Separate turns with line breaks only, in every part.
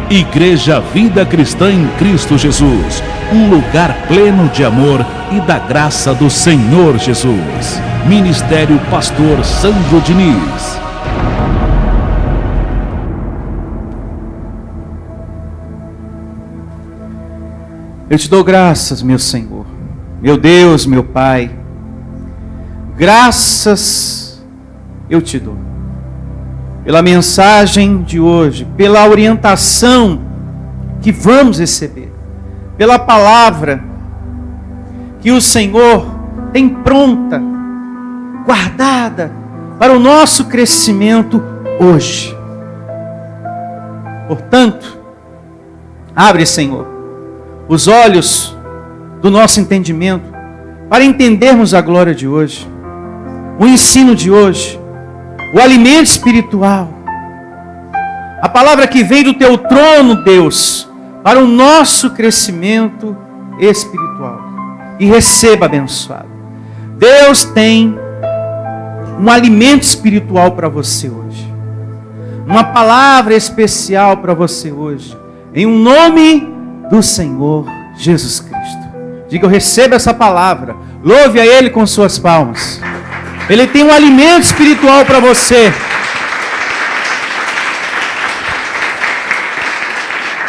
Igreja Vida Cristã em Cristo Jesus, um lugar pleno de amor e da graça do Senhor Jesus. Ministério Pastor Sandro Diniz.
Eu te dou graças, meu Senhor, meu Deus, meu Pai. Graças eu te dou pela mensagem de hoje, pela orientação que vamos receber, pela palavra que o Senhor tem pronta, guardada para o nosso crescimento hoje. Portanto, abre, Senhor, os olhos do nosso entendimento para entendermos a glória de hoje, o ensino de hoje, o alimento espiritual, a palavra que vem do teu trono, Deus, para o nosso crescimento espiritual. E receba, abençoado. Deus tem um alimento espiritual para você hoje, uma palavra especial para você hoje, em um nome do Senhor Jesus Cristo. Diga: eu recebo essa palavra. Louve a Ele com suas palmas. Ele tem um alimento espiritual para você.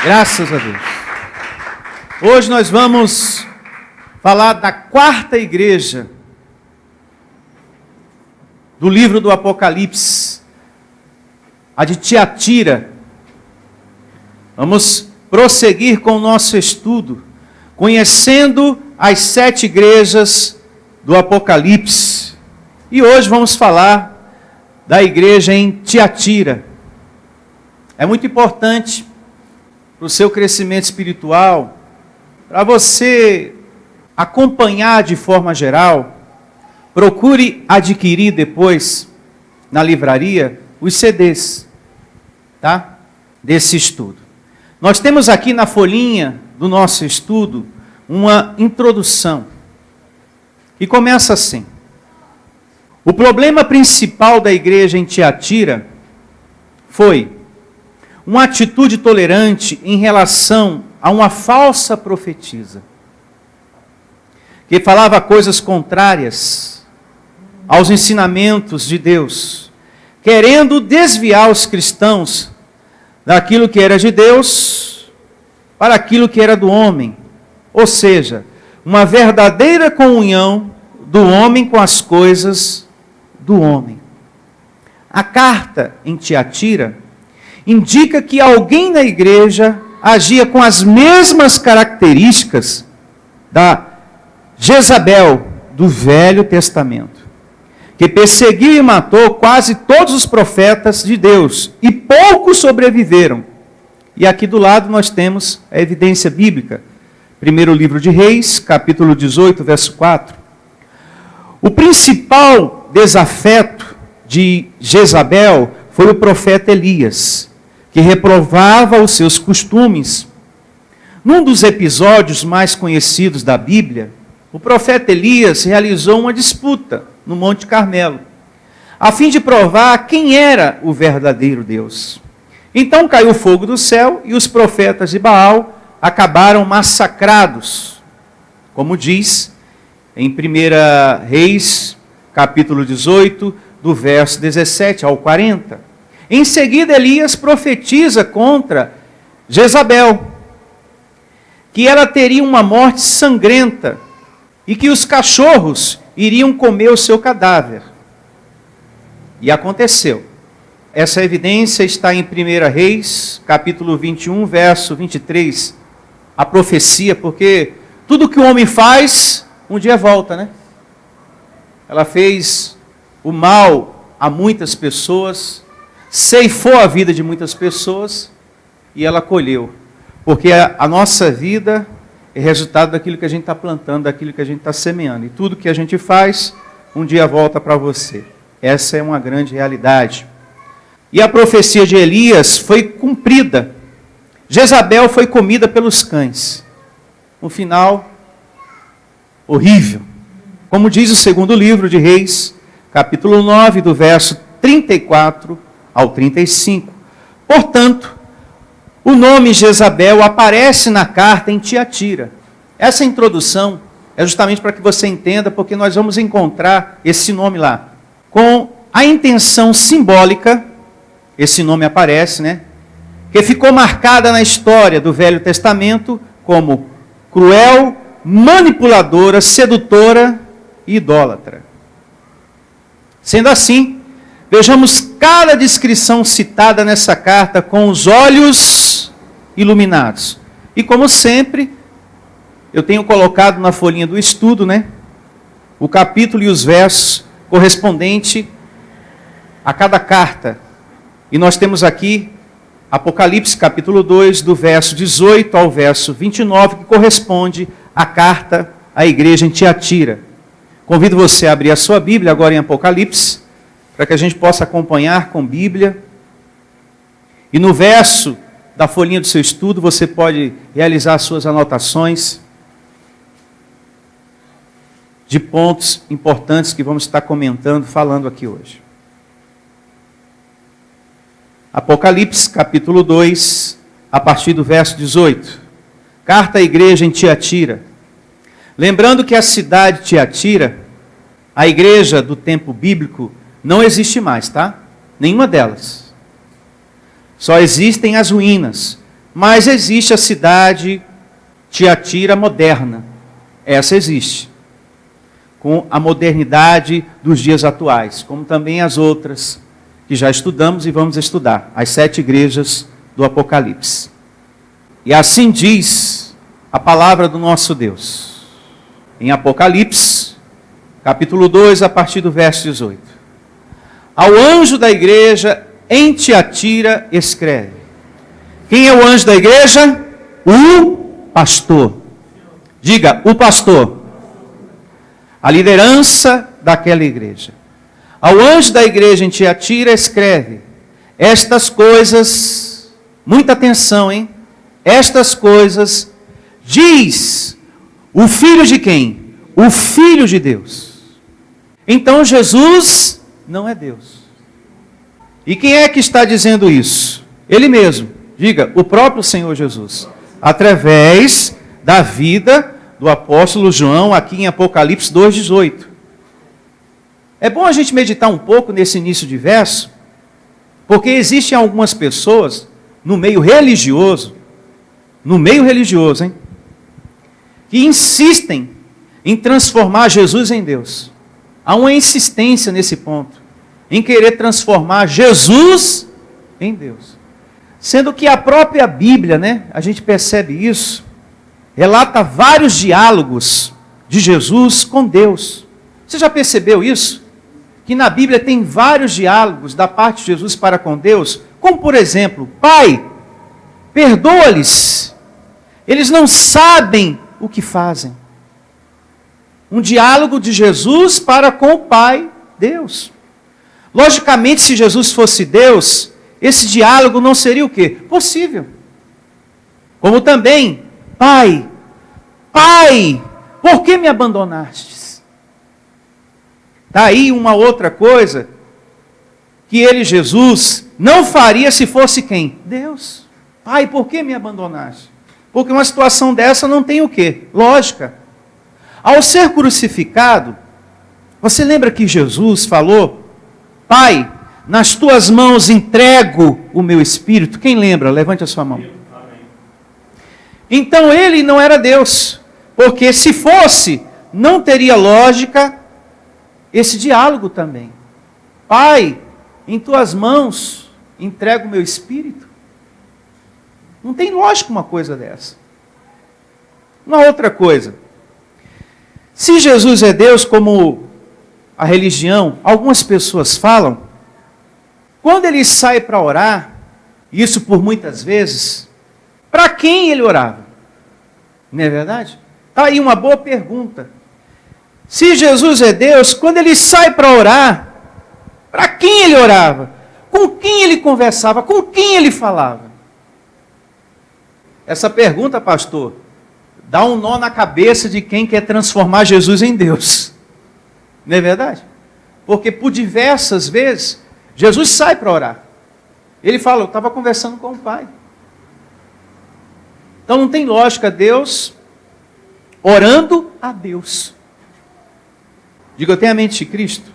Graças a Deus. Hoje nós vamos falar da quarta igreja do livro do Apocalipse, a de Tiatira. Vamos prosseguir com o nosso estudo, conhecendo as 7 igrejas do Apocalipse. E hoje vamos falar da igreja em Tiatira. É muito importante para o seu crescimento espiritual, para você acompanhar de forma geral. Procure adquirir depois na livraria os CDs, tá? Desse estudo. Nós temos aqui na folhinha do nosso estudo uma introdução que começa assim: o problema principal da igreja em Tiatira foi uma atitude tolerante em relação a uma falsa profetisa, que falava coisas contrárias aos ensinamentos de Deus, querendo desviar os cristãos daquilo que era de Deus para aquilo que era do homem. Ou seja, uma verdadeira comunhão do homem com as coisas do homem. A carta em Tiatira indica que alguém na igreja agia com as mesmas características da Jezabel do Velho Testamento, que perseguiu e matou quase todos os profetas de Deus, e poucos sobreviveram. E aqui do lado nós temos a evidência bíblica. Primeiro livro de Reis, capítulo 18, verso 4. O principal desafeto de Jezabel foi o profeta Elias, que reprovava os seus costumes. Num dos episódios mais conhecidos da Bíblia, o profeta Elias realizou uma disputa no Monte Carmelo, a fim de provar quem era o verdadeiro Deus. Então caiu fogo do céu e os profetas de Baal acabaram massacrados, como diz em 1 Reis, capítulo 18, do verso 17 ao 40. Em seguida, Elias profetiza contra Jezabel, que ela teria uma morte sangrenta e que os cachorros iriam comer o seu cadáver. E aconteceu. Essa evidência está em 1 Reis, capítulo 21, verso 23. A profecia, porque tudo que o homem faz, um dia volta, né? Ela fez o mal a muitas pessoas, ceifou a vida de muitas pessoas e ela colheu. Porque a nossa vida é resultado daquilo que a gente está plantando, daquilo que a gente está semeando. E tudo que a gente faz, um dia volta para você. Essa é uma grande realidade. E a profecia de Elias foi cumprida. Jezabel foi comida pelos cães. Um final horrível. Como diz o segundo livro de Reis, capítulo 9, do verso 34 ao 35. Portanto, o nome Jezabel aparece na carta em Tiatira. Essa introdução é justamente para que você entenda, porque nós vamos encontrar esse nome lá. Com a intenção simbólica, esse nome aparece, né? Que ficou marcada na história do Velho Testamento como cruel, manipuladora, sedutora e idólatra. Sendo assim, vejamos cada descrição citada nessa carta com os olhos iluminados. E como sempre, eu tenho colocado na folhinha do estudo, né, o capítulo e os versos correspondente a cada carta. E nós temos aqui Apocalipse capítulo 2, do verso 18 ao verso 29, que corresponde à carta à igreja em Tiatira. Convido você a abrir a sua Bíblia agora em Apocalipse, para que a gente possa acompanhar com Bíblia. E no verso da folhinha do seu estudo, você pode realizar as suas anotações de pontos importantes que vamos estar comentando, falando aqui hoje. Apocalipse, capítulo 2, a partir do verso 18. Carta à igreja em Tiatira. Lembrando que a cidade de Tiatira, a igreja do tempo bíblico, não existe mais, tá? Nenhuma delas. Só existem as ruínas. Mas existe a cidade Tiatira moderna. Essa existe. Com a modernidade dos dias atuais, como também as outras que já estudamos e vamos estudar, as 7 igrejas do Apocalipse. E assim diz a palavra do nosso Deus, em Apocalipse, capítulo 2, a partir do verso 18. Ao anjo da igreja em Tiatira escreve. Quem é o anjo da igreja? O pastor. Diga, o pastor. A liderança daquela igreja. Ao anjo da igreja em Tiatira escreve: estas coisas, muita atenção, hein? Estas coisas diz o Filho de quem? O Filho de Deus. Então Jesus não é Deus. E quem é que está dizendo isso? Ele mesmo. Diga, o próprio Senhor Jesus. Através da vida do apóstolo João, aqui em Apocalipse 2,18. É bom a gente meditar um pouco nesse início de verso, porque existem algumas pessoas no meio religioso, hein, que insistem em transformar Jesus em Deus. Há uma insistência nesse ponto, em querer transformar Jesus em Deus. Sendo que a própria Bíblia, né, a gente percebe isso, relata vários diálogos de Jesus com Deus. Você já percebeu isso? Que na Bíblia tem vários diálogos da parte de Jesus para com Deus, como por exemplo, Pai, perdoa-lhes, eles não sabem o que fazem. Um diálogo de Jesus para com o Pai, Deus. Logicamente, se Jesus fosse Deus, esse diálogo não seria o quê? Possível. Como também, Pai, por que me abandonastes? Está aí uma outra coisa que ele, Jesus, não faria se fosse quem? Deus. Pai, por que me abandonaste? Porque uma situação dessa não tem o quê? Lógica. Ao ser crucificado, você lembra que Jesus falou: Pai, nas tuas mãos entrego o meu espírito? Quem lembra? Levante a sua mão. Então ele não era Deus, porque se fosse, não teria lógica esse diálogo também. Pai, em tuas mãos entrego o meu espírito. Não tem lógica uma coisa dessa. Uma outra coisa. Se Jesus é Deus, como a religião, algumas pessoas falam, quando ele sai para orar, isso por muitas vezes, para quem ele orava? Não é verdade? Está aí uma boa pergunta. Se Jesus é Deus, quando ele sai para orar, para quem ele orava? Com quem ele conversava? Com quem ele falava? Essa pergunta, pastor, dá um nó na cabeça de quem quer transformar Jesus em Deus. Não é verdade? Porque por diversas vezes, Jesus sai para orar. Ele fala: eu estava conversando com o Pai. Então não tem lógica Deus orando a Deus. Diga, eu tenho a mente de Cristo.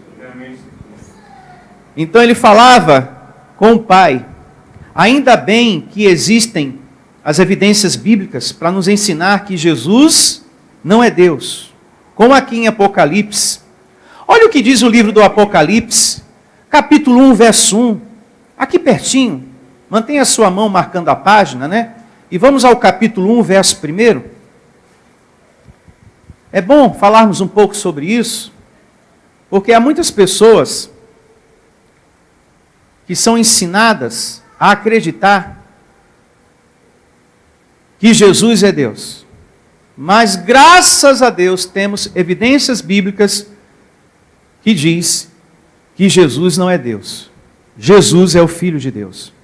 Então ele falava com o Pai. Ainda bem que existem as evidências bíblicas para nos ensinar que Jesus não é Deus. Como aqui em Apocalipse. Olha o que diz o livro do Apocalipse, capítulo 1, verso 1. Aqui pertinho. Mantenha a sua mão marcando a página, né? E vamos ao capítulo 1, verso 1. É bom falarmos um pouco sobre isso, porque há muitas pessoas que são ensinadas a acreditar que Jesus é Deus. Mas graças a Deus temos evidências bíblicas que diz que Jesus não é Deus. Jesus é o Filho de Deus.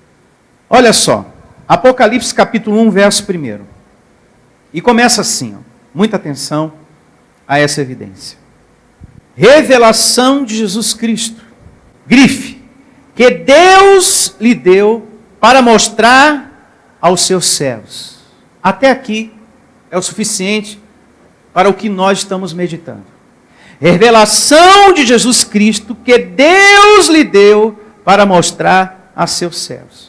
Olha só, Apocalipse capítulo 1, verso 1. E começa assim, ó, muita atenção a essa evidência. Revelação de Jesus Cristo. Grife. Que Deus lhe deu para mostrar aos seus servos. Até aqui é o suficiente para o que nós estamos meditando. Revelação de Jesus Cristo que Deus lhe deu para mostrar a seus servos.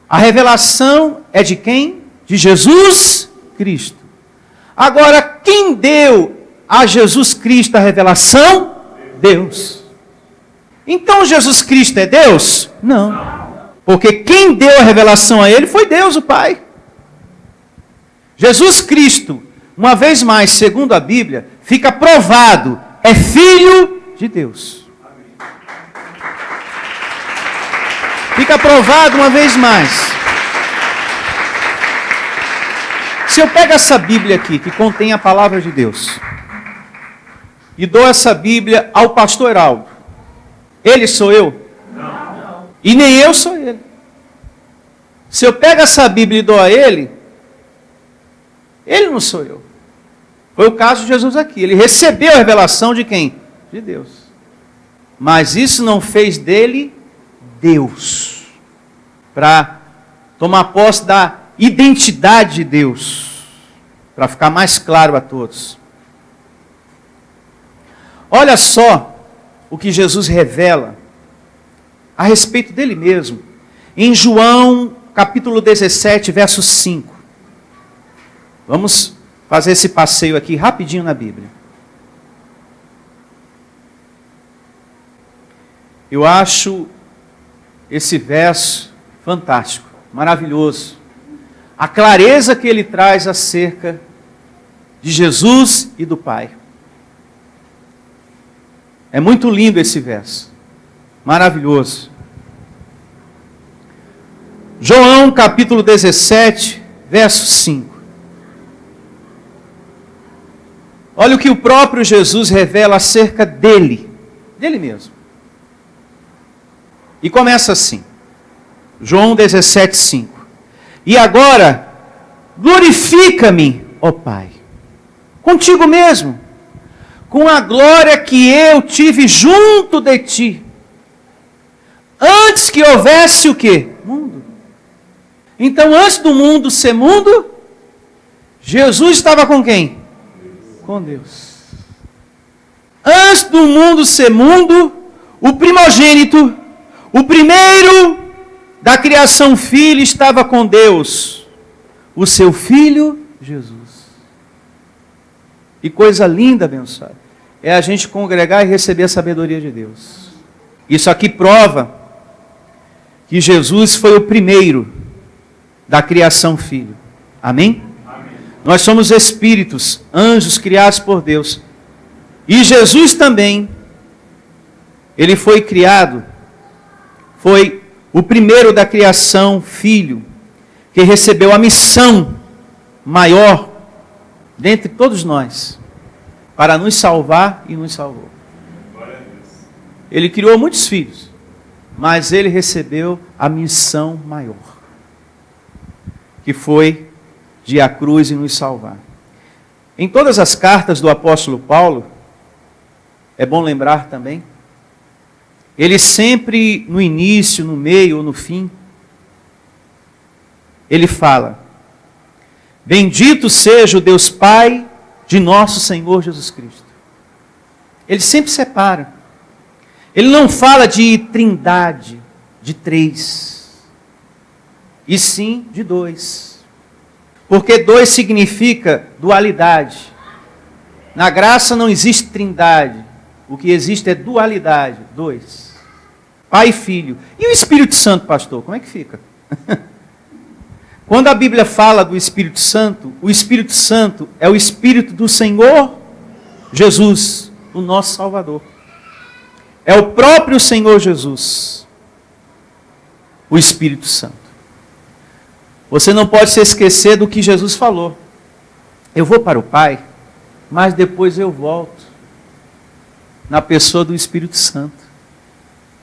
A revelação é de quem? De Jesus Cristo. Agora, quem deu a Jesus Cristo a revelação? Deus. Então Jesus Cristo é Deus? Não. Porque quem deu a revelação a ele foi Deus, o Pai. Jesus Cristo, uma vez mais, segundo a Bíblia, fica provado, é Filho de Deus. Fica provado uma vez mais. Se eu pego essa Bíblia aqui, que contém a palavra de Deus, e dou essa Bíblia ao pastor Heraldo, ele sou eu? Não. E nem eu sou ele. Se eu pego essa Bíblia e dou a ele, ele não sou eu. Foi o caso de Jesus aqui. Ele recebeu a revelação de quem? De Deus. Mas isso não fez dele Deus. Para tomar posse da identidade de Deus. Para ficar mais claro a todos. Olha só o que Jesus revela a respeito dele mesmo. Em João, capítulo 17, verso 5. Vamos fazer esse passeio aqui rapidinho na Bíblia. Eu acho esse verso fantástico, maravilhoso. A clareza que ele traz acerca de Jesus e do Pai. É muito lindo esse verso. Maravilhoso. João capítulo 17, verso 5. Olha o que o próprio Jesus revela acerca dele mesmo. E começa assim. João 17, 5. E agora, glorifica-me, ó Pai, contigo mesmo, com a glória que eu tive junto de ti, antes que houvesse o quê? Mundo. Então, antes do mundo ser mundo, Jesus estava com quem? Com Deus. Antes do mundo ser mundo, o primogênito, o primeiro da criação filho, estava com Deus, o seu filho Jesus. E coisa linda, abençoada, é a gente congregar e receber a sabedoria de Deus. Isso aqui prova que Jesus foi o primeiro da criação filho. Amém? Amém. Nós somos espíritos, anjos criados por Deus. E Jesus também, ele foi criado, foi o primeiro da criação filho, que recebeu a missão maior dentre todos nós, para nos salvar e nos salvou. Ele criou muitos filhos, mas ele recebeu a missão maior, que foi de ir à cruz e nos salvar. Em todas as cartas do apóstolo Paulo, é bom lembrar também, ele sempre no início, no meio ou no fim, ele fala Bendito seja o Deus Pai de nosso Senhor Jesus Cristo. Ele sempre separa. Ele não fala de trindade, de três, e sim de dois. Porque dois significa dualidade. Na graça não existe trindade. O que existe é dualidade, dois. Pai e Filho. E o Espírito Santo, pastor, como é que fica? Quando a Bíblia fala do Espírito Santo, o Espírito Santo é o Espírito do Senhor Jesus, o nosso Salvador. É o próprio Senhor Jesus, o Espírito Santo. Você não pode se esquecer do que Jesus falou. Eu vou para o Pai, mas depois eu volto na pessoa do Espírito Santo,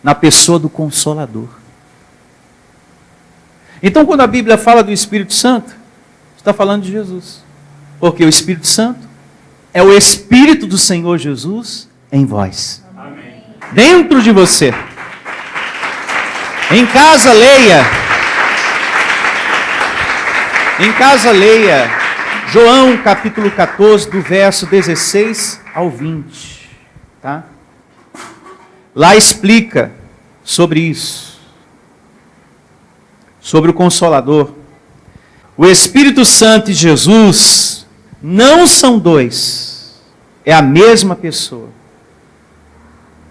na pessoa do Consolador. Então, quando a Bíblia fala do Espírito Santo, está falando de Jesus. Porque o Espírito Santo é o Espírito do Senhor Jesus em vós. Amém. Dentro de você. Em casa, leia. Em casa, leia João capítulo 14, do verso 16 ao 20. Tá? Lá explica sobre isso. Sobre o Consolador. O Espírito Santo e Jesus não são dois. É a mesma pessoa.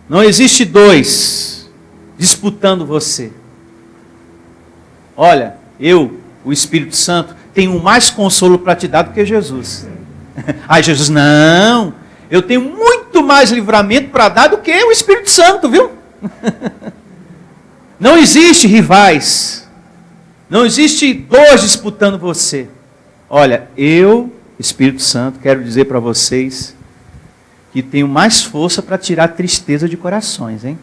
Não existe dois disputando você. Olha, eu, o Espírito Santo, tenho mais consolo para te dar do que Jesus. Aí Jesus, não, eu tenho muito mais livramento para dar do que o Espírito Santo, viu? Não existe rivais. Não existe dois disputando você. Olha, eu, Espírito Santo, quero dizer para vocês que tenho mais força para tirar tristeza de corações, hein?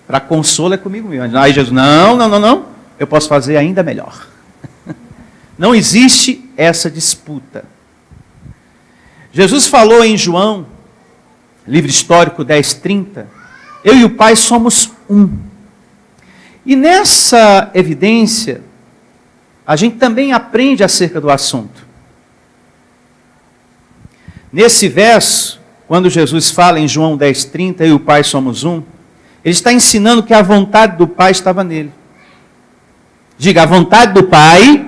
Para consolo é comigo mesmo. Aí Jesus, não. Eu posso fazer ainda melhor. Não existe essa disputa. Jesus falou em João, livro histórico 10:30, eu e o Pai somos um. E nessa evidência, a gente também aprende acerca do assunto. Nesse verso, quando Jesus fala em João 10:30, eu e o Pai somos um, ele está ensinando que a vontade do Pai estava nele. Diga, a vontade do Pai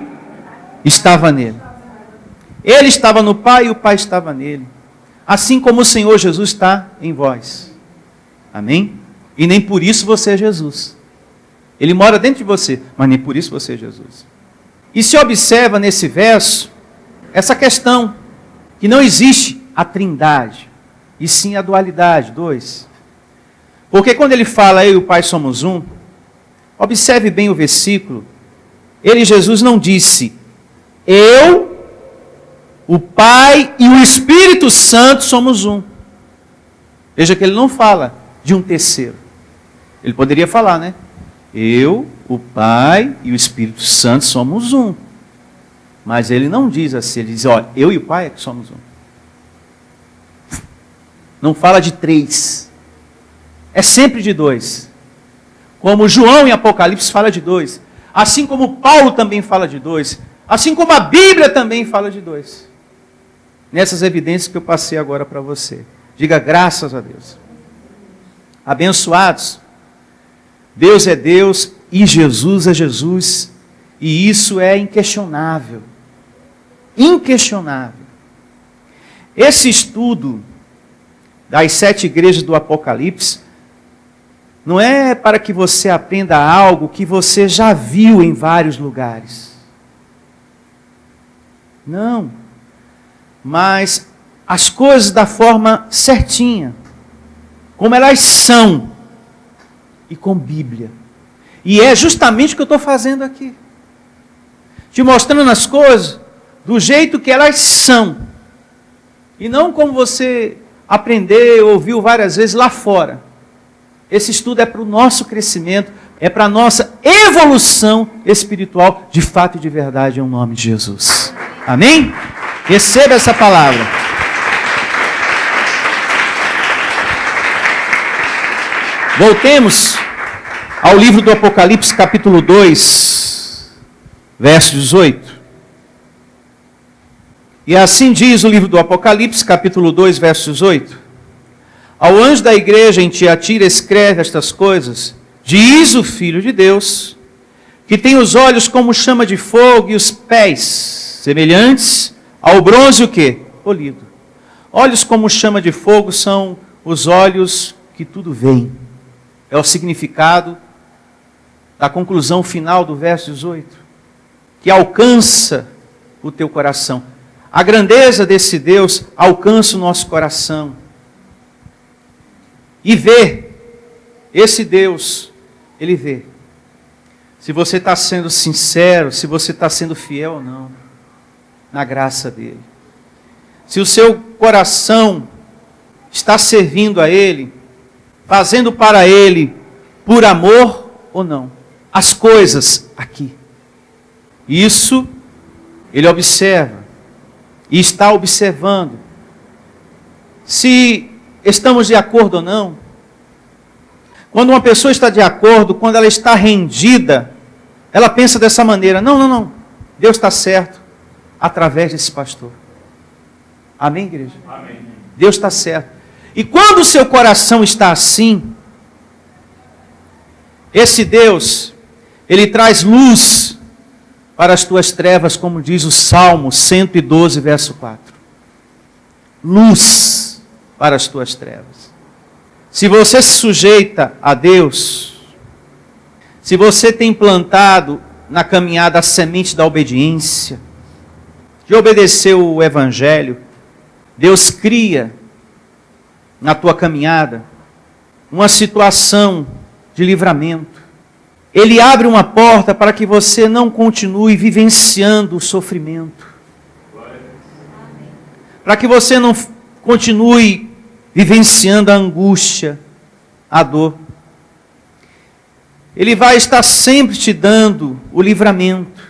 estava nele. Ele estava no Pai e o Pai estava nele. Assim como o Senhor Jesus está em vós. Amém? E nem por isso você é Jesus. Ele mora dentro de você, mas nem por isso você é Jesus. E se observa nesse verso, essa questão, que não existe a trindade, e sim a dualidade, dois. Porque quando ele fala, eu e o Pai somos um, observe bem o versículo, ele, Jesus, não disse, eu, o Pai e o Espírito Santo somos um. Veja que ele não fala de um terceiro. Ele poderia falar, né? Eu, o Pai e o Espírito Santo somos um. Mas ele não diz assim, ele diz, olha, eu e o Pai é que somos um. Não fala de três. É sempre de dois. Como João em Apocalipse fala de dois. Assim como Paulo também fala de dois. Assim como a Bíblia também fala de dois. Nessas evidências que eu passei agora para você. Diga graças a Deus. Abençoados. Deus é Deus e Jesus é Jesus. E isso é inquestionável. Inquestionável. Esse estudo das 7 igrejas do Apocalipse não é para que você aprenda algo que você já viu em vários lugares. Não. Mas as coisas da forma certinha. Como elas são. E com Bíblia. E é justamente o que eu estou fazendo aqui. Te mostrando as coisas do jeito que elas são. E não como você aprendeu, ouviu várias vezes lá fora. Esse estudo é para o nosso crescimento, é para a nossa evolução espiritual, de fato e de verdade, em nome de Jesus. Amém? Receba essa palavra. Voltemos ao livro do Apocalipse, capítulo 2, verso 18. E assim diz o livro do Apocalipse, capítulo 2, verso 18. Ao anjo da igreja em Tiatira escreve estas coisas, diz o Filho de Deus, que tem os olhos como chama de fogo e os pés semelhantes ao bronze o quê? Polido. Olhos como chama de fogo são os olhos que tudo veem. É o significado da conclusão final do verso 18, que alcança o teu coração. A grandeza desse Deus alcança o nosso coração. E vê, esse Deus, Ele vê. Se você está sendo sincero, se você está sendo fiel ou não, na graça dEle. Se o seu coração está servindo a Ele, fazendo para Ele por amor ou não. As coisas aqui. Isso Ele observa e está observando. Se estamos de acordo ou não. Quando uma pessoa está de acordo, quando ela está rendida, ela pensa dessa maneira, não, Deus está certo através desse pastor. Amém, igreja?
Amém.
Deus está certo. E quando o seu coração está assim, esse Deus, Ele traz luz para as tuas trevas, como diz o Salmo 112, verso 4. Luz para as tuas trevas. Se você se sujeita a Deus, se você tem plantado na caminhada a semente da obediência, de obedecer o Evangelho, Deus cria na tua caminhada uma situação de livramento. Ele abre uma porta para que você não continue vivenciando o sofrimento. Para que você não continue vivenciando a angústia, a dor. Ele vai estar sempre te dando o livramento.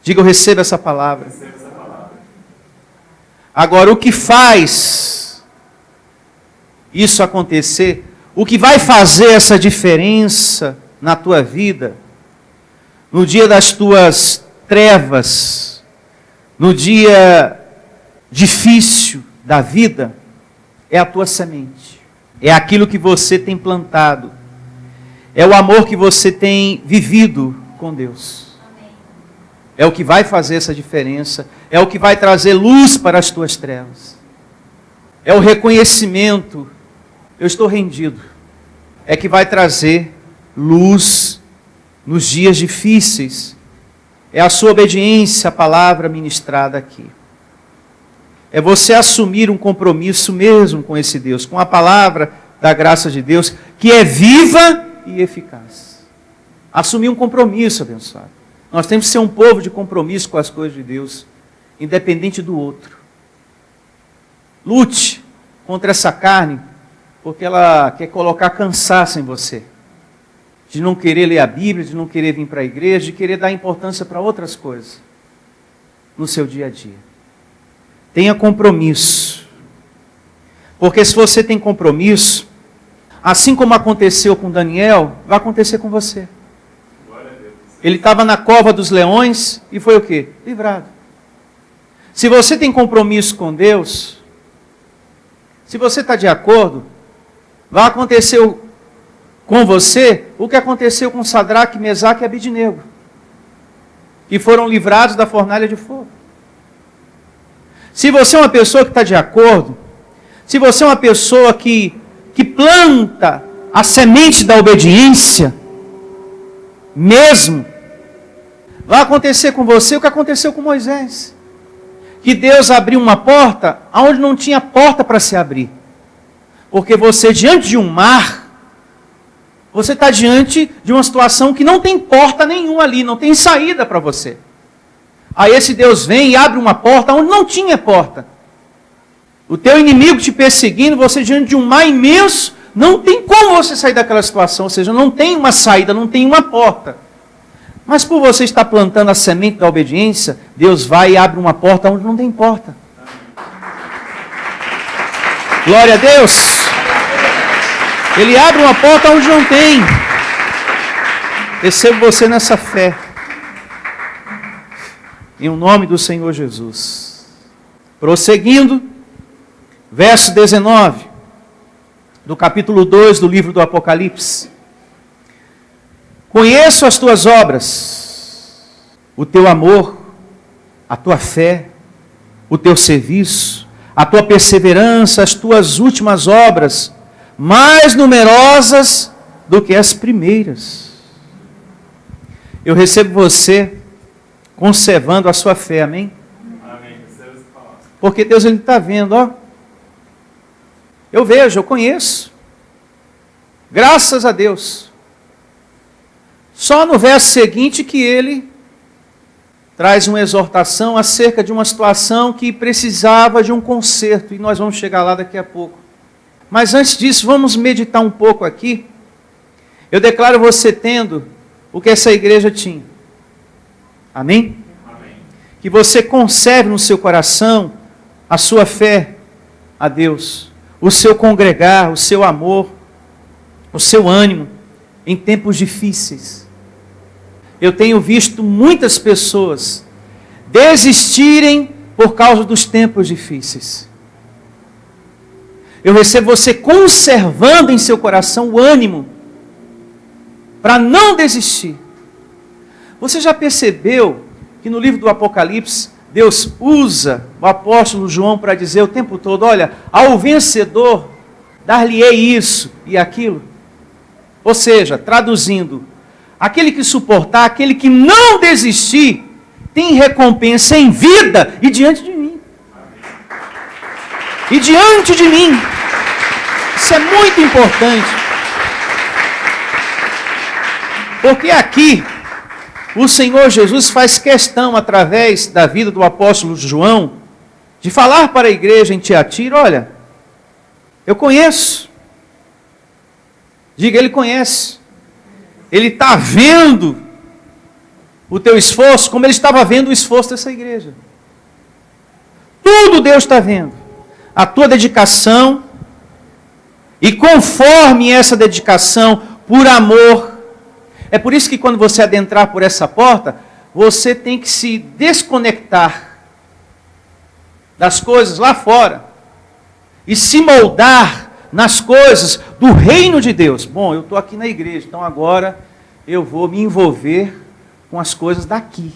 Diga, eu recebo essa palavra. Agora, o que faz isso acontecer, o que vai fazer essa diferença na tua vida, no dia das tuas trevas, no dia difícil da vida, é a tua semente. É aquilo que você tem plantado. É o amor que você tem vivido com Deus. É o que vai fazer essa diferença. É o que vai trazer luz para as tuas trevas. É o reconhecimento. Eu estou rendido. É que vai trazer luz nos dias difíceis. É a sua obediência à palavra ministrada aqui. É você assumir um compromisso mesmo com esse Deus, com a palavra da graça de Deus, que é viva e eficaz. Assumir um compromisso, abençoado. Nós temos que ser um povo de compromisso com as coisas de Deus, independente do outro. Lute contra essa carne, porque ela quer colocar cansaço em você. De não querer ler a Bíblia, de não querer vir para a igreja, de querer dar importância para outras coisas no seu dia a dia. Tenha compromisso. Porque se você tem compromisso, assim como aconteceu com Daniel, vai acontecer com você. Ele estava na cova dos leões e foi o quê? Livrado. Se você tem compromisso com Deus, se você está de acordo, vai acontecer com você o que aconteceu com Sadraque, Mesaque e Abidnego, que foram livrados da fornalha de fogo. Se você é uma pessoa que está de acordo, se você é uma pessoa que planta a semente da obediência, mesmo, vai acontecer com você o que aconteceu com Moisés. Que Deus abriu uma porta onde não tinha porta para se abrir. Porque você, diante de um mar, você está diante de uma situação que não tem porta nenhuma ali, não tem saída para você. Aí esse Deus vem e abre uma porta onde não tinha porta. O teu inimigo te perseguindo, você diante de um mar imenso, não tem como você sair daquela situação, ou seja, não tem uma saída, não tem uma porta. Mas por você estar plantando a semente da obediência, Deus vai e abre uma porta onde não tem porta. Glória a Deus! Ele abre uma porta onde não tem. Recebo você nessa fé. Em o nome do Senhor Jesus. Prosseguindo, verso 19, do capítulo 2 do livro do Apocalipse. Conheço as tuas obras, o teu amor, a tua fé, o teu serviço, a tua perseverança, as tuas últimas obras, mais numerosas do que as primeiras. Eu recebo você conservando a sua fé, amém? Amém. Porque Deus ele está vendo, ó. Eu vejo, eu conheço. Graças a Deus. Só no verso seguinte que ele traz uma exortação acerca de uma situação que precisava de um conserto, e nós vamos chegar lá daqui a pouco. Mas antes disso, vamos meditar um pouco aqui. Eu declaro você tendo o que essa igreja tinha. Amém? Amém. Que você conserve no seu coração a sua fé a Deus, o seu congregar, o seu amor, o seu ânimo em tempos difíceis. Eu tenho visto muitas pessoas desistirem por causa dos tempos difíceis. Eu recebo você conservando em seu coração o ânimo para não desistir. Você já percebeu que no livro do Apocalipse, Deus usa o apóstolo João para dizer o tempo todo, olha, ao vencedor, dar-lhe-ei isso e aquilo? Ou seja, traduzindo, aquele que suportar, aquele que não desistir, tem recompensa em vida e diante de mim. E diante de mim. Isso é muito importante. Porque aqui, o Senhor Jesus faz questão, através da vida do apóstolo João, de falar para a igreja em Tiatira, olha, eu conheço. Diga, ele conhece. Ele está vendo o teu esforço, como ele estava vendo o esforço dessa igreja. Tudo Deus está vendo. A tua dedicação, e conforme essa dedicação, por amor. É por isso que quando você adentrar por essa porta, você tem que se desconectar das coisas lá fora e se moldar nas coisas do reino de Deus. Bom, eu estou aqui na igreja, então agora eu vou me envolver com as coisas daqui.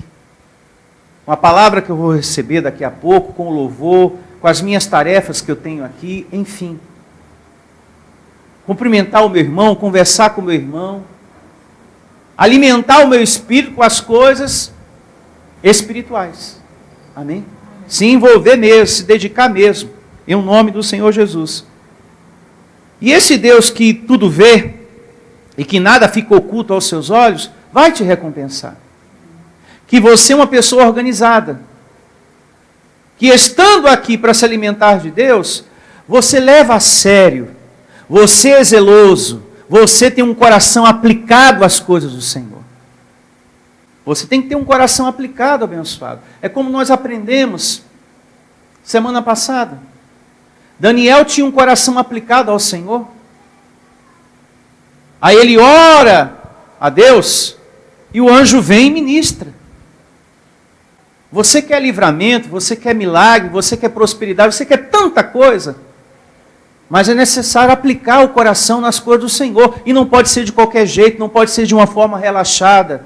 Com a palavra que eu vou receber daqui a pouco, com o louvor, com as minhas tarefas que eu tenho aqui, enfim. Cumprimentar o meu irmão, conversar com o meu irmão, alimentar o meu espírito com as coisas espirituais. Amém? Se envolver mesmo, se dedicar mesmo, em nome do Senhor Jesus. E esse Deus que tudo vê, e que nada fica oculto aos seus olhos, vai te recompensar. Que você é uma pessoa organizada, que estando aqui para se alimentar de Deus, você leva a sério, você é zeloso, você tem um coração aplicado às coisas do Senhor. Você tem que ter um coração aplicado, abençoado. É como nós aprendemos semana passada. Daniel tinha um coração aplicado ao Senhor. Aí ele ora a Deus e o anjo vem e ministra. Você quer livramento, você quer milagre, você quer prosperidade, você quer tanta coisa. Mas é necessário aplicar o coração nas coisas do Senhor. E não pode ser de qualquer jeito, não pode ser de uma forma relaxada.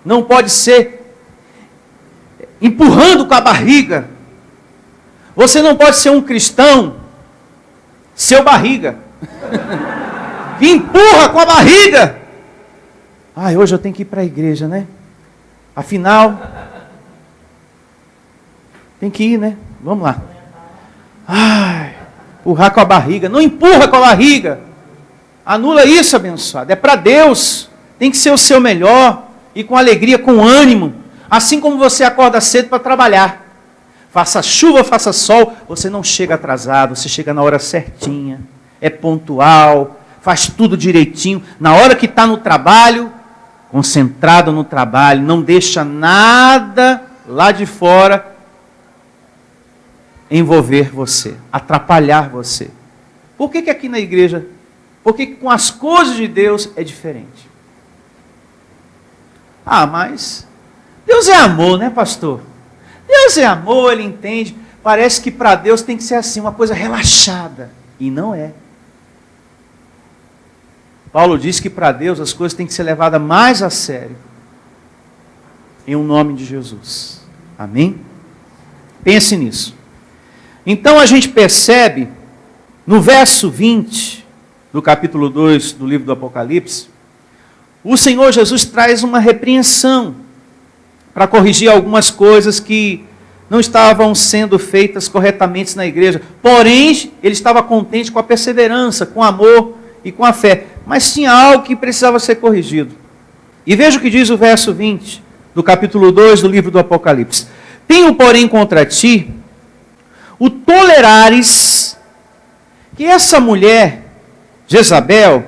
Não pode ser empurrando com a barriga. Você não pode ser um cristão, seu barriga, que empurra com a barriga. Hoje eu tenho que ir para a igreja, né? Afinal, tem que ir, né? Vamos lá. Empurrar com a barriga. Não empurra com a barriga. Anula isso, abençoado. É para Deus. Tem que ser o seu melhor. E com alegria, com ânimo. Assim como você acorda cedo para trabalhar. Faça chuva, faça sol. Você não chega atrasado. Você chega na hora certinha. É pontual. Faz tudo direitinho. Na hora que está no trabalho, concentrado no trabalho. Não deixa nada lá de fora envolver você, atrapalhar você. Por que aqui na igreja, por que com as coisas de Deus é diferente? Mas Deus é amor, né, pastor? Deus Deus é amor, Ele entende. Parece que para Deus tem que ser assim, uma coisa relaxada. E não é. Paulo diz que para Deus as coisas têm que ser levadas mais a sério. Em um nome de Jesus. Amém? Pense nisso. Então a gente percebe, no verso 20, do capítulo 2 do livro do Apocalipse, o Senhor Jesus traz uma repreensão para corrigir algumas coisas que não estavam sendo feitas corretamente na igreja. Porém, ele estava contente com a perseverança, com o amor e com a fé. Mas tinha algo que precisava ser corrigido. E veja o que diz o verso 20 do capítulo 2 do livro do Apocalipse. Tenho, porém, contra ti o tolerares que essa mulher, Jezabel,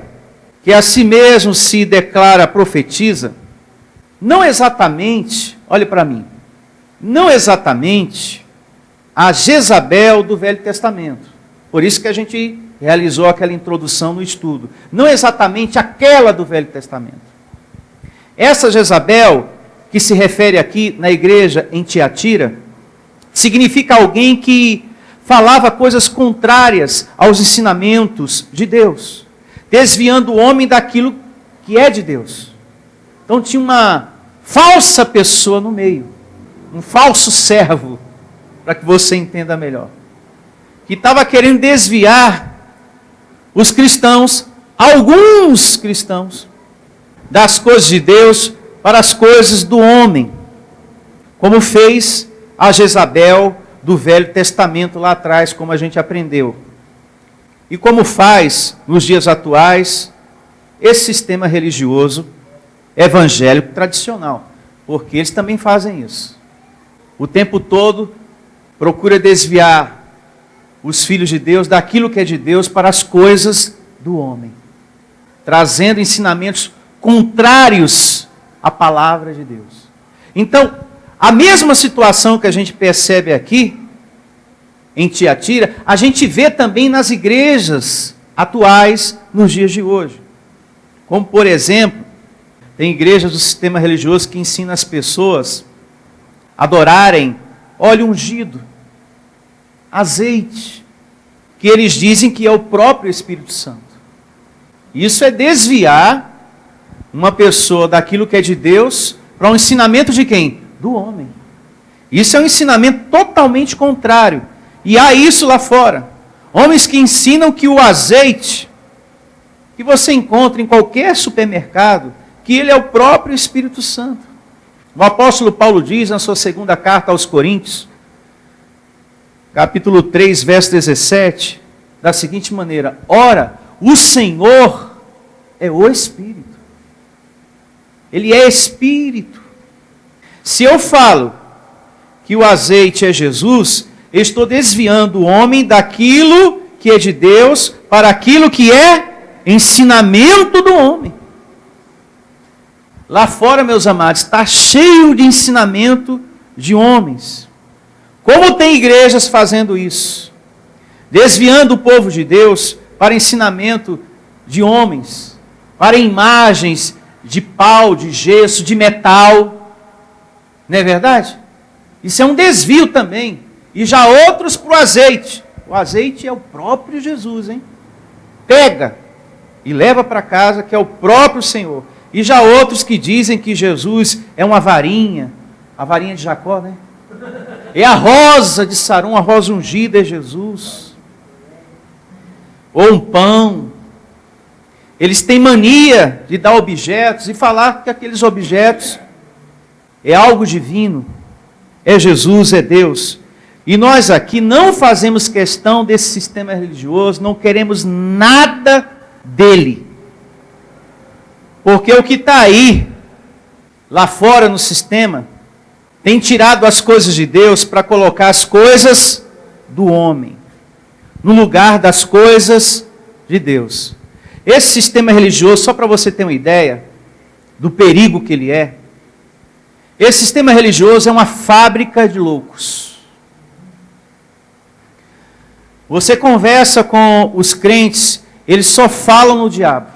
que a si mesmo se declara profetiza, não exatamente, olhe para mim, não exatamente a Jezabel do Velho Testamento. Por isso que a gente realizou aquela introdução no estudo. Não exatamente aquela do Velho Testamento. Essa Jezabel, que se refere aqui na igreja em Tiatira, significa alguém que falava coisas contrárias aos ensinamentos de Deus, desviando o homem daquilo que é de Deus. Então tinha uma falsa pessoa no meio, um falso servo, para que você entenda melhor, que estava querendo desviar os cristãos, alguns cristãos, das coisas de Deus para as coisas do homem, como fez a Jezabel do Velho Testamento lá atrás, como a gente aprendeu. E como faz nos dias atuais esse sistema religioso evangélico tradicional, porque eles também fazem isso. O tempo todo procura desviar os filhos de Deus daquilo que é de Deus para as coisas do homem, trazendo ensinamentos contrários à palavra de Deus. Então, a mesma situação que a gente percebe aqui em Tiatira, a gente vê também nas igrejas atuais nos dias de hoje. Como, por exemplo, tem igrejas do sistema religioso que ensinam as pessoas a adorarem óleo ungido, azeite, que eles dizem que é o próprio Espírito Santo. Isso é desviar uma pessoa daquilo que é de Deus para um ensinamento de quem? Do homem. Isso é um ensinamento totalmente contrário. E há isso lá fora. Homens que ensinam que o azeite que você encontra em qualquer supermercado, que ele é o próprio Espírito Santo. O apóstolo Paulo diz na sua segunda carta aos Coríntios, capítulo 3, verso 17, da seguinte maneira: ora, o Senhor é o Espírito. Ele é Espírito. Se eu falo que o azeite é Jesus, eu estou desviando o homem daquilo que é de Deus para aquilo que é ensinamento do homem. Lá fora, meus amados, está cheio de ensinamento de homens. Como tem igrejas fazendo isso? Desviando o povo de Deus para ensinamento de homens, para imagens de pau, de gesso, de metal. Não é verdade? Isso é um desvio também. E já outros para o azeite. O azeite é o próprio Jesus, hein? Pega e leva para casa, que é o próprio Senhor. E já outros que dizem que Jesus é uma varinha, a varinha de Jacó, né? É a rosa de Saron, a rosa ungida é Jesus. Ou um pão. Eles têm mania de dar objetos e falar que aqueles objetos é algo divino, é Jesus, é Deus. E nós aqui não fazemos questão desse sistema religioso, não queremos nada dele. Porque o que está aí, lá fora no sistema, tem tirado as coisas de Deus para colocar as coisas do homem, no lugar das coisas de Deus. Esse sistema religioso, só para você ter uma ideia do perigo que ele é, esse sistema religioso é uma fábrica de loucos. Você conversa com os crentes, eles só falam no diabo.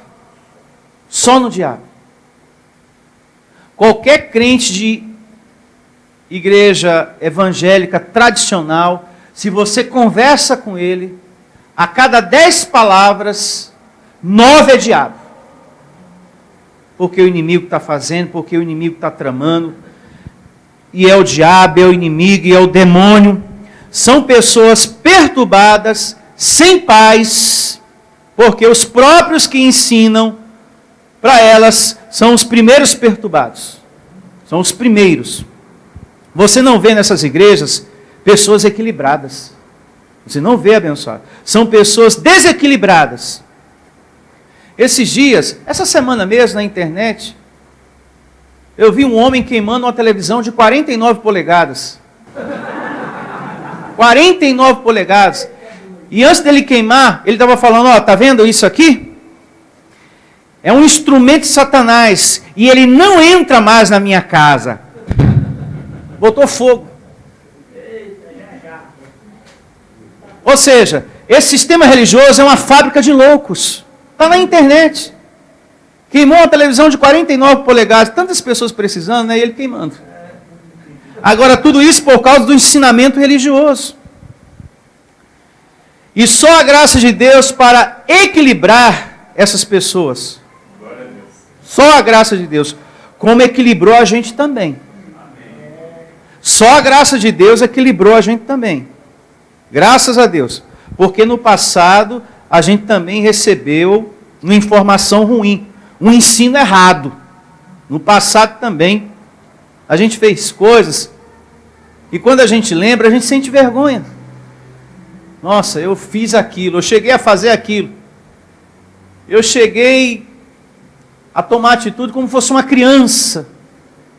Só no diabo. Qualquer crente de igreja evangélica tradicional, se você conversa com ele, a cada 10 palavras, 9 é diabo. Porque o inimigo está fazendo, porque o inimigo está tramando, e é o diabo, é o inimigo, e é o demônio. São pessoas perturbadas, sem paz, porque os próprios que ensinam para elas são os primeiros perturbados. São os primeiros. Você não vê nessas igrejas pessoas equilibradas. Você não vê, abençoado. São pessoas desequilibradas. Esses dias, essa semana mesmo na internet, eu vi um homem queimando uma televisão de 49 polegadas. 49 polegadas. E antes dele queimar, ele estava falando, ó, tá vendo isso aqui? É um instrumento de Satanás. E ele não entra mais na minha casa. Botou fogo. Ou seja, esse sistema religioso é uma fábrica de loucos. Está na internet. Queimou uma televisão de 49 polegadas. Tantas pessoas precisando, né? E ele queimando. Agora, tudo isso por causa do ensinamento religioso. E só a graça de Deus para equilibrar essas pessoas. Só a graça de Deus. Como equilibrou a gente também. Só a graça de Deus equilibrou a gente também. Graças a Deus. Porque no passado a gente também recebeu uma informação ruim. Um ensino errado. No passado também a gente fez coisas e quando a gente lembra, a gente sente vergonha. Nossa, eu fiz aquilo, eu cheguei a fazer aquilo. Eu cheguei a tomar atitude como fosse uma criança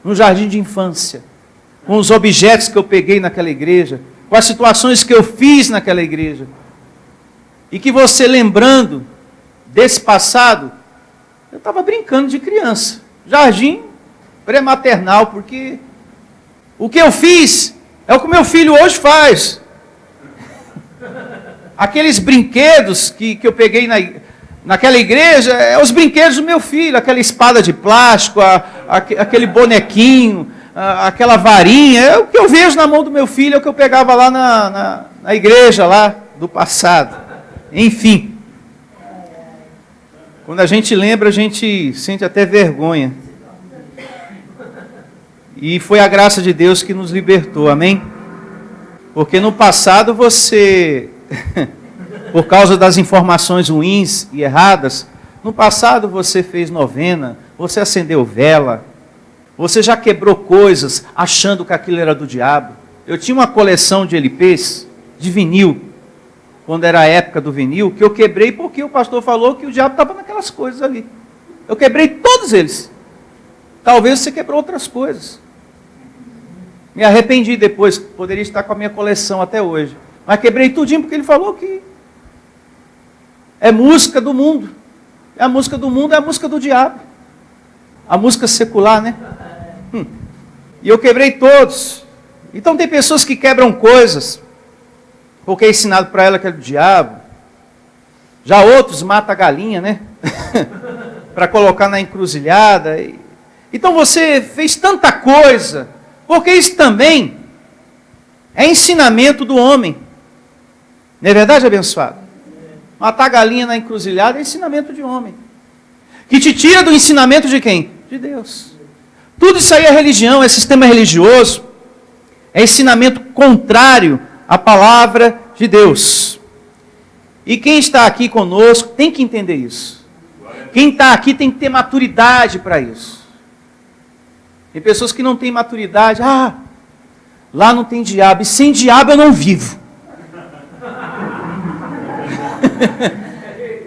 no jardim de infância. Com os objetos que eu peguei naquela igreja, com as situações que eu fiz naquela igreja. E que você lembrando desse passado, eu estava brincando de criança. Jardim pré-maternal, porque o que eu fiz é o que o meu filho hoje faz. Aqueles brinquedos que eu peguei naquela igreja, é os brinquedos do meu filho, aquela espada de plástico, aquele bonequinho, aquela varinha, é o que eu vejo na mão do meu filho, é o que eu pegava lá na igreja lá do passado. Enfim, quando a gente lembra, a gente sente até vergonha. E foi a graça de Deus que nos libertou, amém? Porque no passado você, por causa das informações ruins e erradas, no passado você fez novena, você acendeu vela, você já quebrou coisas achando que aquilo era do diabo. Eu tinha uma coleção de LPs, de vinil, quando era a época do vinil, que eu quebrei porque o pastor falou que o diabo estava naquelas coisas ali. Eu quebrei todos eles. Talvez você quebrou outras coisas. Me arrependi depois, poderia estar com a minha coleção até hoje. Mas quebrei tudinho porque ele falou que é música do mundo. A música do mundo é a música do diabo. A música secular, né? E eu quebrei todos. Então tem pessoas que quebram coisas porque é ensinado para ela que é do diabo. Já outros matam a galinha, né? Para colocar na encruzilhada. Então você fez tanta coisa, porque isso também é ensinamento do homem. Não é verdade, abençoado? Matar a galinha na encruzilhada é ensinamento de homem. Que te tira do ensinamento de quem? De Deus. Tudo isso aí é religião, é sistema religioso. É ensinamento contrário à palavra de Deus. E quem está aqui conosco tem que entender isso. Quem está aqui tem que ter maturidade para isso. Tem pessoas que não têm maturidade. Lá não tem diabo. E sem diabo eu não vivo.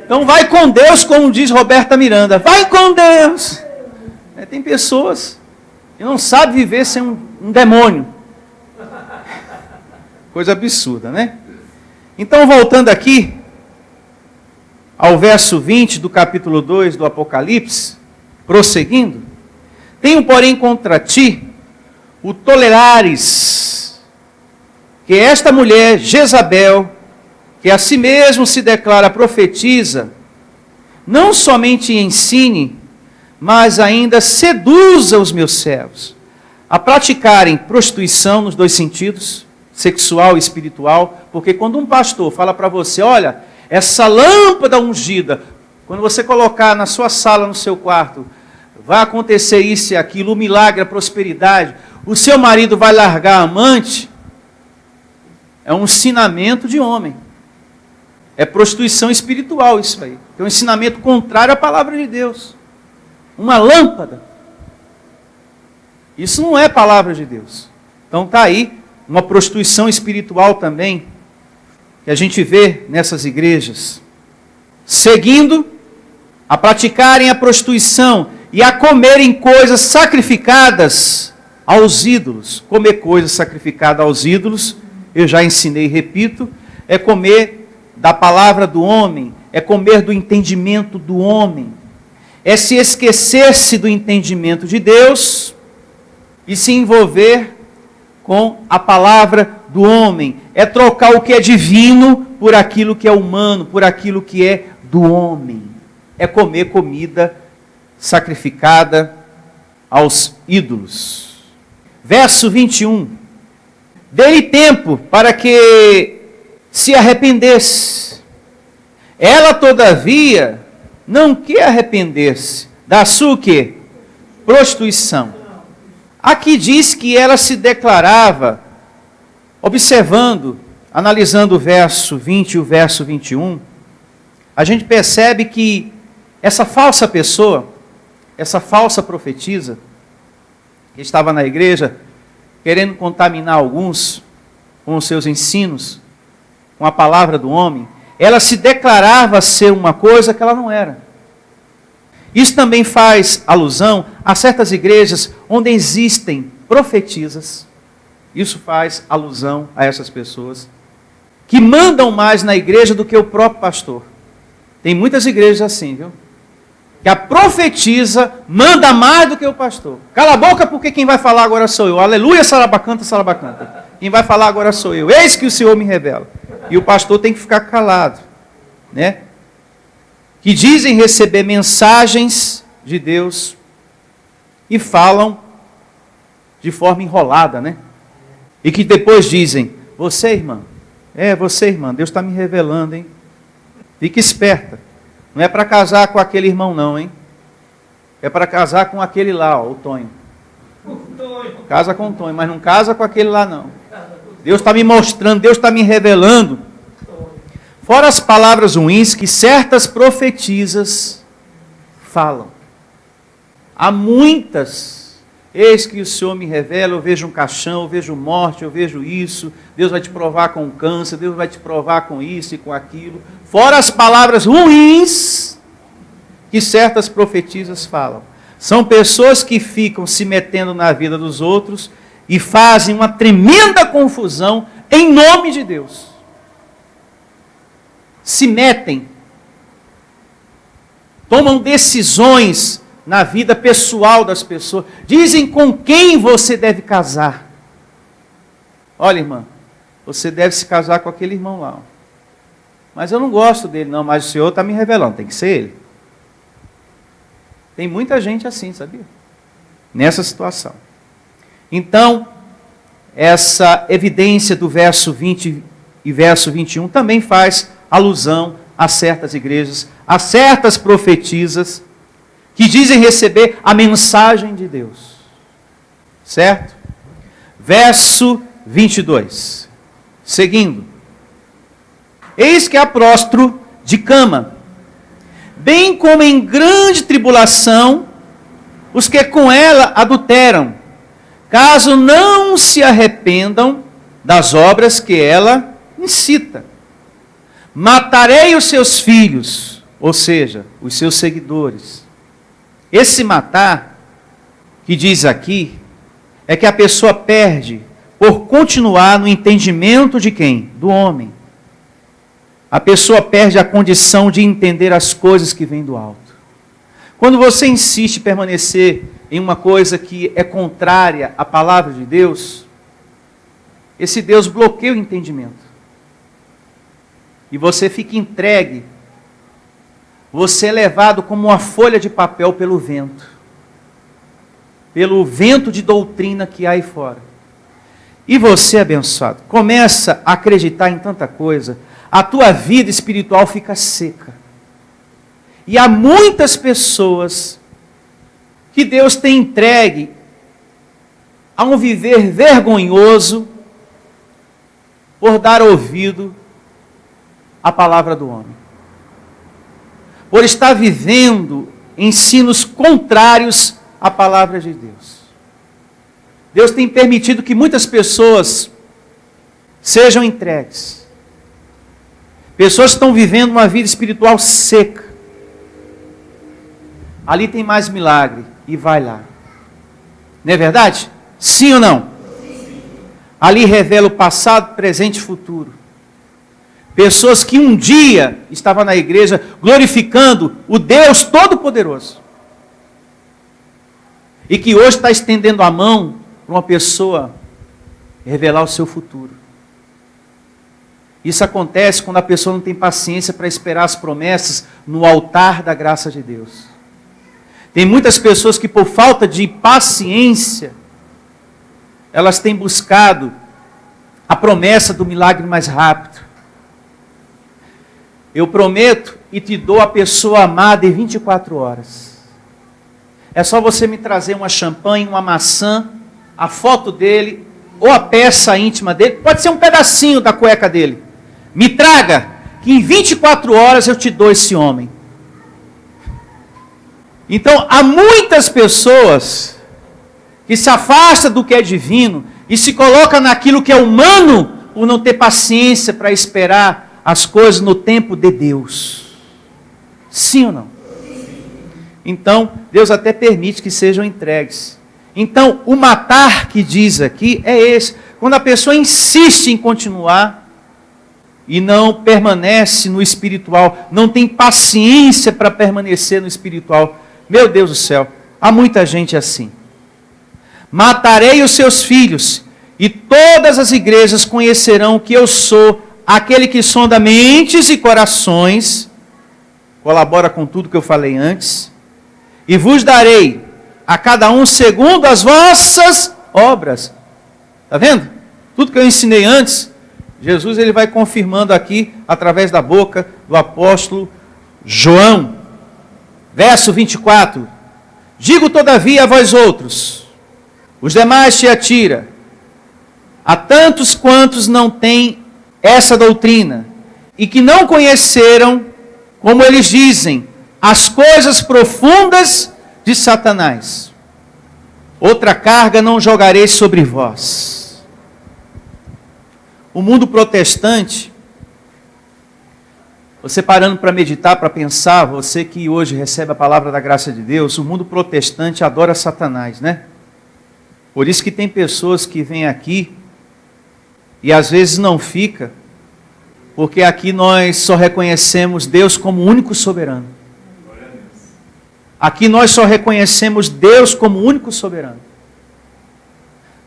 Então vai com Deus, como diz Roberta Miranda. Vai com Deus. Tem pessoas que não sabem viver sem um demônio. Coisa absurda, né? Então, voltando aqui ao verso 20 do capítulo 2 do Apocalipse, prosseguindo. Tenho, porém, contra ti o tolerares, que esta mulher, Jezabel, que a si mesmo se declara profetiza, não somente ensine, mas ainda seduza os meus servos, a praticarem prostituição nos dois sentidos, sexual e espiritual, porque quando um pastor fala para você, olha, essa lâmpada ungida, quando você colocar na sua sala, no seu quarto, vai acontecer isso e aquilo, o milagre, a prosperidade, o seu marido vai largar a amante, é um ensinamento de homem. É prostituição espiritual isso aí. É um ensinamento contrário à palavra de Deus. Uma lâmpada. Isso não é palavra de Deus. Então está aí uma prostituição espiritual também, que a gente vê nessas igrejas. Seguindo, a praticarem a prostituição e a comerem coisas sacrificadas aos ídolos. Comer coisas sacrificadas aos ídolos, eu já ensinei e repito, é comer da palavra do homem, é comer do entendimento do homem, é se esquecer-se do entendimento de Deus e se envolver com a palavra do homem, é trocar o que é divino por aquilo que é humano, por aquilo que é do homem, é comer comida sacrificada aos ídolos. Verso 21, dê-lhe tempo para que se arrependesse. Ela, todavia, não quer arrepender-se da sua o quê? Prostituição. Aqui diz que ela se declarava, observando, analisando o verso 20 e o verso 21, a gente percebe que essa falsa pessoa, essa falsa profetisa, que estava na igreja, querendo contaminar alguns com os seus ensinos, com a palavra do homem, ela se declarava ser uma coisa que ela não era. Isso também faz alusão a certas igrejas onde existem profetisas. Isso faz alusão a essas pessoas que mandam mais na igreja do que o próprio pastor. Tem muitas igrejas assim, viu? Que a profetisa manda mais do que o pastor. Cala a boca porque quem vai falar agora sou eu. Aleluia, sarabacanta, sarabacanta. Quem vai falar agora sou eu. Eis que o Senhor me revela. E o pastor tem que ficar calado, né? Que dizem receber mensagens de Deus e falam de forma enrolada, né? E que depois dizem, você irmã, Deus está me revelando, hein? Fique esperta, não é para casar com aquele irmão não, hein? É para casar com aquele lá, ó, o Tonho. Casa com o Tonho, mas não casa com aquele lá não. Deus está me mostrando, Deus está me revelando. Fora as palavras ruins que certas profetisas falam. Há muitas. Eis que o Senhor me revela, eu vejo um caixão, eu vejo morte, eu vejo isso. Deus vai te provar com câncer, Deus vai te provar com isso e com aquilo. Fora as palavras ruins que certas profetisas falam. São pessoas que ficam se metendo na vida dos outros e fazem uma tremenda confusão em nome de Deus. Se metem, tomam decisões na vida pessoal das pessoas, dizem com quem você deve casar. Olha, irmã, você deve se casar com aquele irmão lá. Mas eu não gosto dele, não, mas o Senhor está me revelando, tem que ser ele. Tem muita gente assim, sabia? Nessa situação. Então, essa evidência do verso 20 e verso 21 também faz alusão a certas igrejas, a certas profetisas que dizem receber a mensagem de Deus. Certo? Verso 22. Seguindo. Eis que há prostro de cama, bem como em grande tribulação os que com ela adulteram, caso não se arrependam das obras que ela incita. Matarei os seus filhos, ou seja, os seus seguidores. Esse matar, que diz aqui, é que a pessoa perde por continuar no entendimento de quem? Do homem. A pessoa perde a condição de entender as coisas que vêm do alto. Quando você insiste em permanecer em uma coisa que é contrária à palavra de Deus, esse Deus bloqueia o entendimento. E você fica entregue, você é levado como uma folha de papel pelo vento. pelo vento de doutrina que há aí fora. E você, abençoado, começa a acreditar em tanta coisa, a tua vida espiritual fica seca. E há muitas pessoas que Deus tem entregue a um viver vergonhoso por dar ouvido à palavra do homem. Por estar vivendo ensinos contrários à palavra de Deus. Deus tem permitido que muitas pessoas sejam entregues. Pessoas que estão vivendo uma vida espiritual seca. Ali tem mais milagre. E vai lá. Não é verdade? Sim ou não? Sim. Ali revela o passado, presente e futuro. Pessoas que um dia estavam na igreja glorificando o Deus Todo-Poderoso. E que hoje está estendendo a mão para uma pessoa revelar o seu futuro. Isso acontece quando a pessoa não tem paciência para esperar as promessas no altar da graça de Deus. Tem muitas pessoas que por falta de paciência, elas têm buscado a promessa do milagre mais rápido. Eu prometo e te dou a pessoa amada em 24 horas. É só você me trazer uma champanhe, uma maçã, a foto dele, ou a peça íntima dele, pode ser um pedacinho da cueca dele. Me traga, que em 24 horas eu te dou esse homem. Então, há muitas pessoas que se afastam do que é divino e se colocam naquilo que é humano por não ter paciência para esperar as coisas no tempo de Deus. Sim ou não? Então, Deus até permite que sejam entregues. Então, o matar que diz aqui é esse. Quando a pessoa insiste em continuar e não permanece no espiritual, não tem paciência para permanecer no espiritual. Meu Deus do céu, há muita gente assim. Matarei os seus filhos, e todas as igrejas conhecerão que eu sou aquele que sonda mentes e corações, colabora com tudo que eu falei antes, e vos darei a cada um segundo as vossas obras. Está vendo? Tudo que eu ensinei antes, Jesus ele vai confirmando aqui, através da boca do apóstolo João. Verso 24. Digo todavia a vós outros, os demais Tiatira, a tantos quantos não têm essa doutrina, e que não conheceram, como eles dizem, as coisas profundas de Satanás. Outra carga não jogarei sobre vós. O mundo protestante, você parando para meditar, para pensar, você que hoje recebe a palavra da graça de Deus, o mundo protestante adora Satanás, né? Por isso que tem pessoas que vêm aqui e às vezes não fica, porque aqui nós só reconhecemos Deus como único soberano. Aqui nós só reconhecemos Deus como único soberano.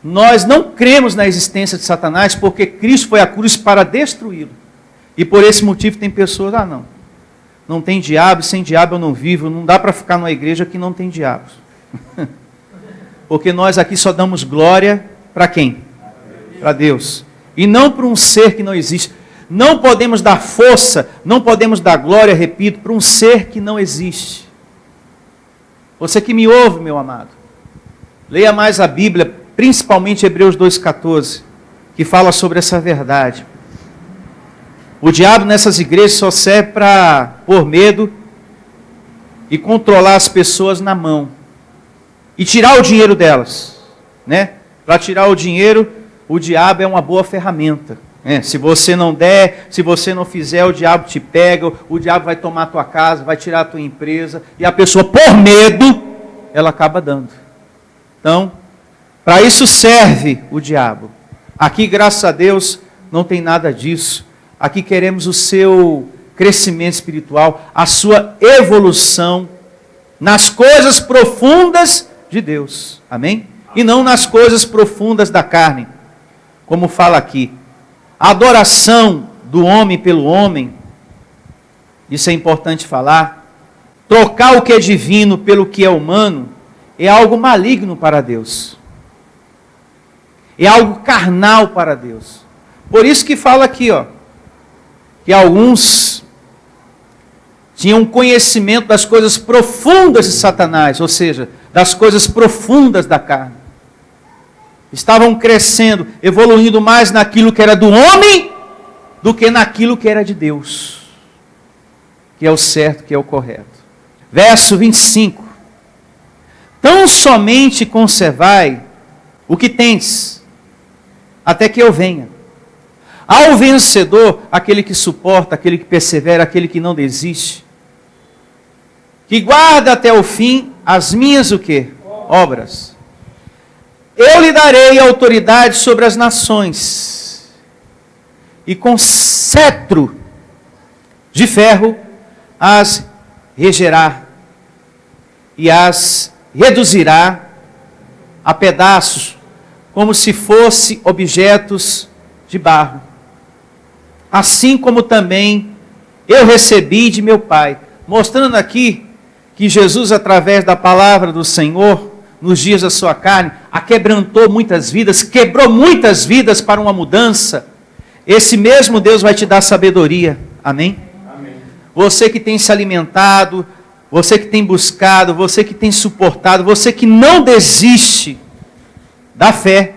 Nós não cremos na existência de Satanás porque Cristo foi à cruz para destruí-lo. E por esse motivo tem pessoas, não tem diabo, sem diabo eu não vivo, não dá para ficar numa igreja que não tem diabos. Porque nós aqui só damos glória para quem? Para Deus. E não para um ser que não existe. Não podemos dar força, não podemos dar glória, repito, para um ser que não existe. Você que me ouve, meu amado, leia mais a Bíblia, principalmente Hebreus 2,14, que fala sobre essa verdade. O diabo nessas igrejas só serve para pôr medo e controlar as pessoas na mão. E tirar o dinheiro delas. Né? Para tirar o dinheiro, o diabo é uma boa ferramenta. Né? Se você não der, se você não fizer, o diabo te pega, o diabo vai tomar a tua casa, vai tirar a tua empresa. E a pessoa, por medo, ela acaba dando. Então, para isso serve o diabo. Aqui, graças a Deus, não tem nada disso. Aqui queremos o seu crescimento espiritual, a sua evolução nas coisas profundas de Deus. Amém? E não nas coisas profundas da carne. Como fala aqui. A adoração do homem pelo homem, isso é importante falar. Trocar o que é divino pelo que é humano, é algo maligno para Deus. É algo carnal para Deus. Por isso que fala aqui, que alguns tinham conhecimento das coisas profundas de Satanás, ou seja, das coisas profundas da carne. Estavam crescendo, evoluindo mais naquilo que era do homem do que naquilo que era de Deus, que é o certo, que é o correto. Verso 25. Tão somente conservai o que tens, até que eu venha. Ao vencedor, aquele que suporta, aquele que persevera, aquele que não desiste, que guarda até o fim as minhas o quê? Obras. Eu lhe darei autoridade sobre as nações, e com cetro de ferro as regerá, e as reduzirá a pedaços, como se fossem objetos de barro. Assim como também eu recebi de meu Pai. Mostrando aqui que Jesus, através da palavra do Senhor, nos dias da sua carne, aquebrantou muitas vidas, quebrou muitas vidas para uma mudança. Esse mesmo Deus vai te dar sabedoria. Amém? Amém. Você que tem se alimentado, você que tem buscado, você que tem suportado, você que não desiste da fé,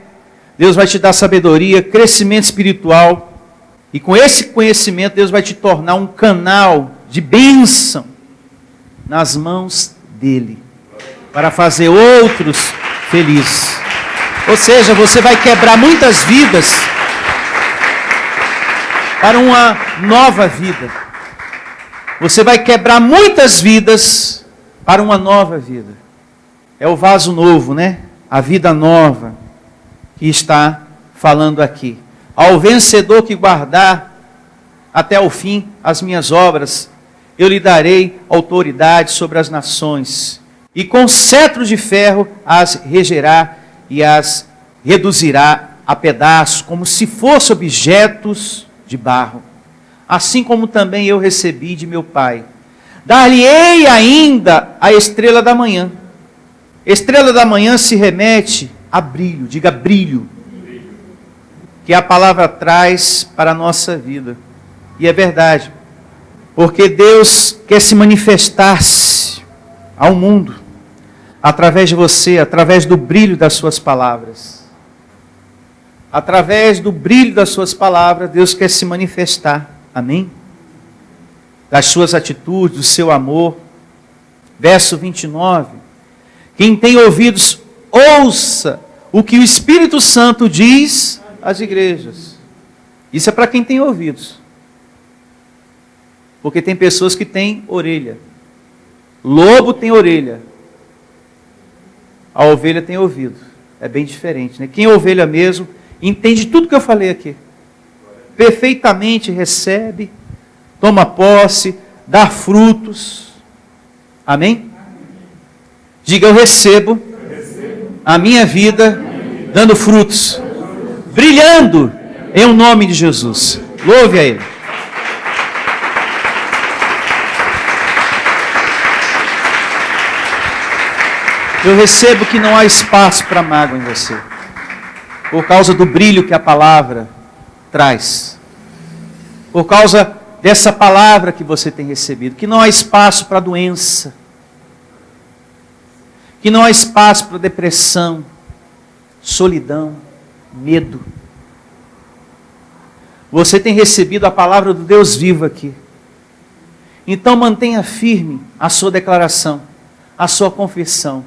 Deus vai te dar sabedoria, crescimento espiritual. E com esse conhecimento, Deus vai te tornar um canal de bênção nas mãos dEle, para fazer outros felizes. Ou seja, você vai quebrar muitas vidas para uma nova vida. Você vai quebrar muitas vidas para uma nova vida. É o vaso novo, né? A vida nova que está falando aqui. Ao vencedor que guardar até o fim as minhas obras, eu lhe darei autoridade sobre as nações, e com cetro de ferro as regerá e as reduzirá a pedaços, como se fossem objetos de barro. Assim como também eu recebi de meu Pai. Dar-lhe-ei ainda a estrela da manhã. Estrela da manhã se remete a brilho, diga brilho, que a palavra traz para a nossa vida. E é verdade, porque Deus quer se manifestar-se ao mundo, através de você, através do brilho das suas palavras. Através do brilho das suas palavras, Deus quer se manifestar. Amém? Das suas atitudes, do seu amor. Verso 29. Quem tem ouvidos, ouça o que o Espírito Santo diz às igrejas. Isso é para quem tem ouvidos. Porque tem pessoas que têm orelha. Lobo tem orelha. A ovelha tem ouvido. É bem diferente, né? Quem é ovelha mesmo, entende tudo que eu falei aqui. Perfeitamente recebe, toma posse, dá frutos. Amém? Diga, eu recebo a minha vida dando frutos, brilhando em o nome de Jesus. Louve a Ele. Eu recebo que não há espaço para mágoa em você, por causa do brilho que a palavra traz, por causa dessa palavra que você tem recebido, que não há espaço para doença, que não há espaço para depressão, solidão, medo. Você tem recebido a palavra do Deus vivo aqui. Então mantenha firme a sua declaração, a sua confissão.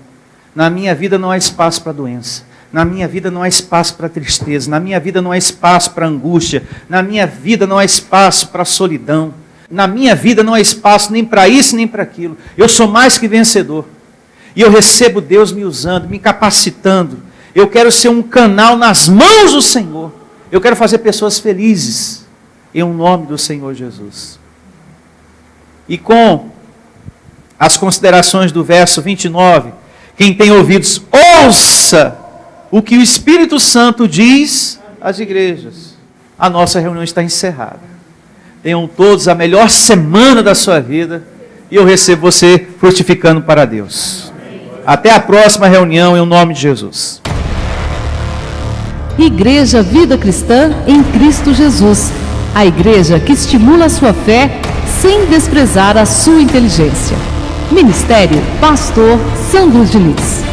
Na minha vida não há espaço para doença. Na minha vida não há espaço para tristeza. Na minha vida não há espaço para angústia. Na minha vida não há espaço para solidão. Na minha vida não há espaço nem para isso nem para aquilo. Eu sou mais que vencedor. E eu recebo Deus me usando, me capacitando. Eu quero ser um canal nas mãos do Senhor. Eu quero fazer pessoas felizes. Em nome do Senhor Jesus. E com as considerações do verso 29... Quem tem ouvidos, ouça o que o Espírito Santo diz às igrejas. A nossa reunião está encerrada. Tenham todos a melhor semana da sua vida. E eu recebo você frutificando para Deus. Até a próxima reunião, em nome de Jesus.
Igreja Vida Cristã em Cristo Jesus. A igreja que estimula a sua fé sem desprezar a sua inteligência. Ministério Pastor Sandro Diniz.